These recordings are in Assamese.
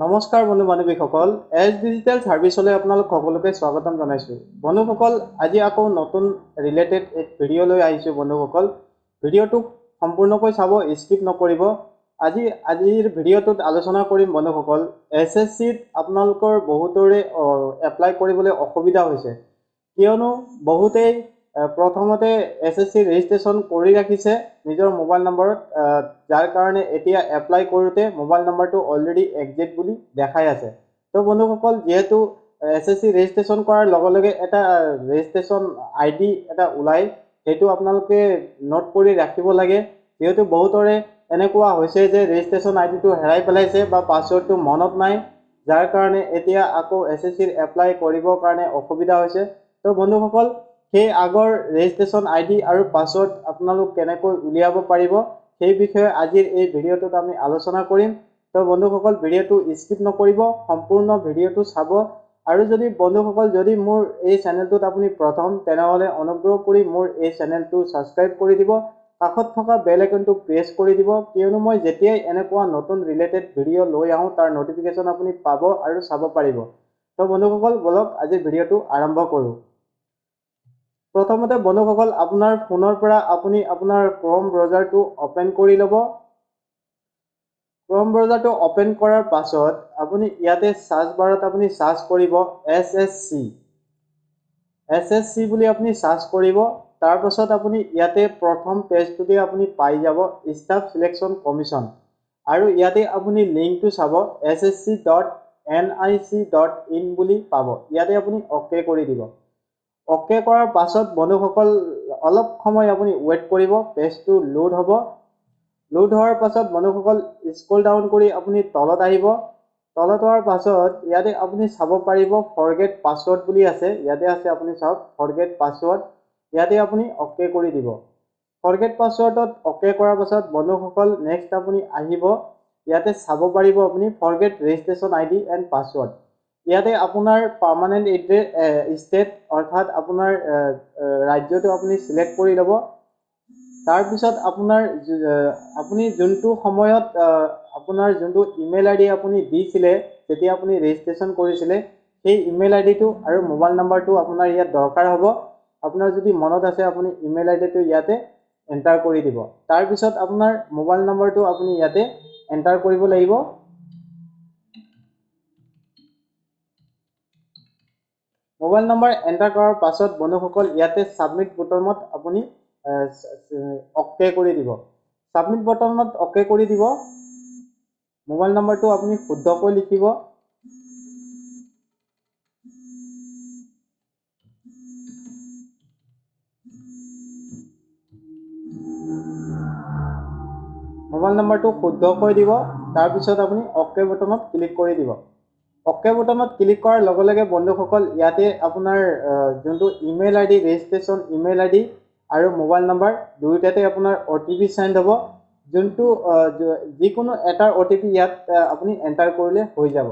নমস্কাৰ বন্ধু বান্ধৱীসকল, এজ ডিজিটেল ছাৰ্ভিচলৈ আপোনালোক সকলোকে স্বাগতম জনাইছোঁ। বন্ধুসকল, আজি আকৌ নতুন ৰিলেটেড এক ভিডিঅ' লৈ আহিছোঁ। বন্ধুসকল, ভিডিঅ'টোক সম্পূৰ্ণকৈ চাব, স্কিপ নকৰিব। আজিৰ ভিডিঅ'টোত আলোচনা কৰিম বন্ধুসকল, SSCত আপোনালোকৰ বহুতৰে এপ্লাই কৰিবলৈ অসুবিধা হৈছে, কিয়নো বহুতেই প্ৰথমতে SSC ৰেজিষ্ট্ৰেশ্যন কৰি ৰাখিছে নিজৰ মোবাইল নম্বৰত, যাৰ কাৰণে এতিয়া এপ্লাই কৰোঁতে মোবাইল নম্বৰটো অলৰেডি এক্সিট বুলি দেখাই আছে। তো বন্ধুসকল, যেহেতু SSC ৰেজিষ্ট্ৰেশ্যন কৰাৰ লগে লগে এটা ৰেজিষ্ট্ৰেশ্যন ID এটা ওলায়, সেইটো আপোনালোকে নোট কৰি ৰাখিব লাগে। যেহেতু বহুতৰে এনেকুৱা হৈছে যে ৰেজিষ্ট্ৰেশ্যন IDটো হেৰাই পেলাইছে বা পাছৱৰ্ডটো মনত নাই, যাৰ কাৰণে এতিয়া আকৌ SSCৰ এপ্লাই কৰিবৰ কাৰণে অসুবিধা হৈছে। তো বন্ধুসকল, সেই আগৰ ৰেজিষ্ট্ৰেশ্যন ID আৰু পাছৱৰ্ড আপোনালোক কেনেকৈ উলিয়াব পাৰিব, সেই বিষয়ে আজিৰ এই ভিডিঅ'টোত আমি আলোচনা কৰিম। তো বন্ধুসকল, ভিডিঅ'টো স্কিপ নকৰিব, সম্পূৰ্ণ ভিডিঅ'টো চাব। আৰু যদি বন্ধুসকল, যদি মোৰ এই চেনেলটোত আপুনি প্ৰথম, তেনেহ'লে অনুগ্ৰহ কৰি মোৰ এই চেনেলটো ছাবস্ক্ৰাইব কৰি দিব, কাষত থকা বেল আইকনটো প্ৰেছ কৰি দিব, কিয়নো মই যেতিয়াই এনেকুৱা নতুন ৰিলেটেড ভিডিঅ' লৈ আহোঁ তাৰ নটিফিকেশ্যন আপুনি পাব আৰু চাব পাৰিব। তো বন্ধুসকল, বলক আজিৰ ভিডিঅ'টো আৰম্ভ কৰোঁ। প্ৰথমতে বন্ধুসকল, আপোনাৰ ফোনৰ পৰা আপুনি আপোনাৰ ক্ৰম ব্ৰাউজাৰটো অপেন কৰি ল'ব। ক্ৰম ব্ৰাউজাৰটো অপেন কৰাৰ পাছত আপুনি ইয়াতে সাৰ্চ বাৰত আপুনি সাৰ্চ কৰিব SSC বুলি আপুনি সাৰ্চ কৰিব। তাৰ পাছত আপুনি ইয়াতে প্ৰথম পেজটোতে আপুনি পাই যাব ষ্টাফ সিলেকশ্যন কমিশ্যন, আৰু ইয়াতে আপুনি লিংকটো চাব ssc.nic.in বুলি পাব। ইয়াতে আপুনি অ'কে কৰি দিব। অ'কে কৰাৰ পাছত বন্ধুসকল, অলপ সময় আপুনি ৱেইট কৰিব, পেজটো লোড হ'ব। লোড হোৱাৰ পাছত বন্ধুসকল, স্ক্ৰল ডাউন কৰি আপুনি তলত আহিব। তলত হোৱাৰ পাছত ইয়াতে আপুনি চাব পাৰিব ফৰগেট পাছৱৰ্ড বুলি আছে, ইয়াতে আছে, আপুনি চাওক ফৰগেট পাছৱৰ্ড। ইয়াতে আপুনি অ'কে কৰি দিব। ফৰগেট পাছৱৰ্ডত অ'কে কৰাৰ পাছত বন্ধুসকল, নেক্সট আপুনি আহিব, ইয়াতে চাব পাৰিব আপুনি forget registration ID and password. ইয়াতে আপোনাৰ পাৰ্মানেণ্ট ষ্টেট অৰ্থাৎ আপোনাৰ ৰাজ্যটো আপুনি চিলেক্ট কৰি ল'ব। তাৰপিছত আপুনি যোনটো সময়ত আপোনাৰ যোনটো ইমেইল ID আপুনি দিছিলে যেতিয়া আপুনি ৰেজিষ্ট্ৰেশ্যন কৰিছিলে, সেই ইমেইল IDটো আৰু মোবাইল নম্বৰটো আপোনাৰ ইয়াত দৰকাৰ হ'ব। আপোনাৰ যদি মনত আছে, আপুনি ইমেইল IDটো ইয়াতে এণ্টাৰ কৰি দিব। তাৰপিছত আপোনাৰ মোবাইল নম্বৰটো আপুনি ইয়াতে এণ্টাৰ কৰিব লাগিব। মোবাইল নম্বৰ এণ্টাৰ কৰাৰ পাছত বন্ধুসকল, ইয়াতে ছাবমিট বুটামত আপুনি অ'কে কৰি দিব। ছাবমিট বুটামত অ'কে কৰি দিব। মোবাইল নম্বৰটো আপুনি শুদ্ধকৈ লিখিব। মোবাইল নম্বৰটো শুদ্ধকৈ দিব। তাৰপিছত আপুনি অ'কে বুটামত ক্লিক কৰি দিব। অ'কে বুটামত ক্লিক কৰাৰ লগে লগে বন্ধুসকল, ইয়াতে আপোনাৰ যোনটো email ID registration email ID আৰু মোবাইল নম্বৰ দুয়োটাতে আপোনাৰ OTP চেণ্ড হ'ব। যোনটো যিকোনো এটাৰ OTP ইয়াত আপুনি এণ্টাৰ কৰিলে হৈ যাব।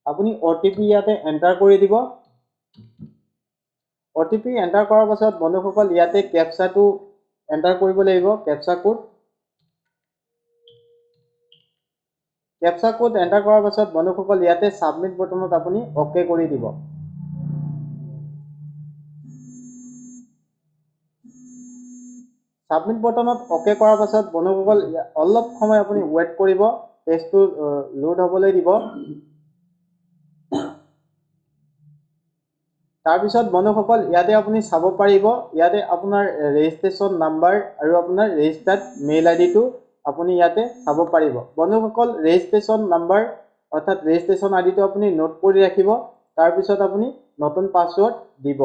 আপুনি OTP ইয়াতে এণ্টাৰ কৰি দিব। OTP এণ্টাৰ কৰাৰ পাছত বন্ধুসকল, ইয়াতে কেপচাটো এণ্টাৰ কৰিব লাগিব, captcha code. Captcha code enter কৰাৰ পাছত বন্ধুসকল, ইয়াতে ছাবমিট বুটামত আপুনি অ'কে কৰি দিব। ছাবমিট বুটামত অ'কে কৰাৰ পাছত বন্ধুসকল, অলপ সময় আপুনি ৱেইট কৰিব, পেজটো লোড হ'বলৈ দিব। তাৰপিছত বন্ধুসকল, ইয়াতে আপুনি চাব পাৰিব, ইয়াতে আপোনাৰ ৰেজিষ্ট্ৰেশ্যন নাম্বাৰ আৰু আপোনাৰ ৰেজিষ্টাৰ্ড মেইল IDটো আপুনি ইয়াতে চাব পাৰিব। বন্ধুসকল, ৰেজিষ্ট্ৰেশ্যন নাম্বাৰ অৰ্থাৎ ৰেজিষ্ট্ৰেশ্যন IDটো আপুনি নোট কৰি ৰাখিব। তাৰপিছত আপুনি নতুন পাছৱৰ্ড দিব।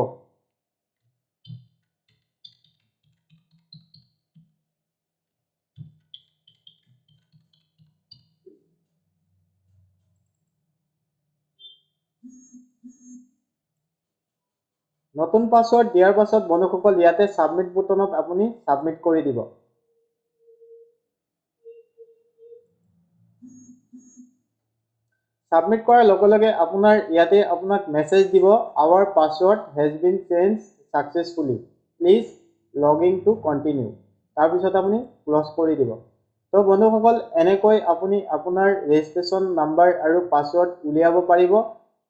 নতুন পাছৱৰ্ড দিয়াৰ পাছত বন্ধুসকল, ইয়াতে ছাবমিট বুটামত আপুনি ছাবমিট কৰি দিব। সাবমিট কৰাৰ লগে লগে আপোনাৰ ইয়াতে আপোনাক মেছেজ দিব your password has been change successfully please log in to continue. তাৰপিছত আপুনি ক্লজ কৰি দিব। তো বন্ধুসকল এনেকৈ আপুনি আপোনাৰ ৰেজিষ্ট্ৰেশ্যন নাম্বাৰ আৰু পাছৱৰ্ড উলিয়াব পাৰিব।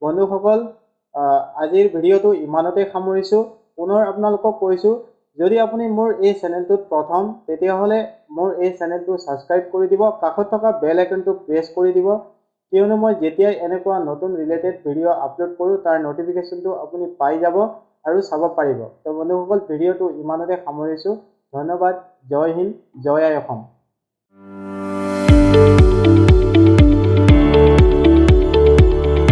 বন্ধুসকল আজিৰ ভিডিঅ'টো ইমানতে সামৰিছোঁ। পুনৰ আপোনালোকক কৈছোঁ, যদি আপুনি মোৰ এই চেনেলটোত প্ৰথম তেতিয়াহ'লে মোৰ এই চেনেলটো ছাবস্ক্ৰাইব কৰি দিব, কাষত থকা বেল আইকনটো প্ৰেছ কৰি দিব, কিয়নো মই যেতিয়াই এনেকুৱা নতুন ৰিলেটেড ভিডিঅ' আপলোড কৰোঁ তাৰ নটিফিকেশ্যনটো আপুনি পাই যাব আৰু চাব পাৰিব। তো বন্ধুসকল ভিডিঅ'টো ইমানতে সামৰিছোঁ। ধন্যবাদ। জয় হিন্দ, জয় আই অসম।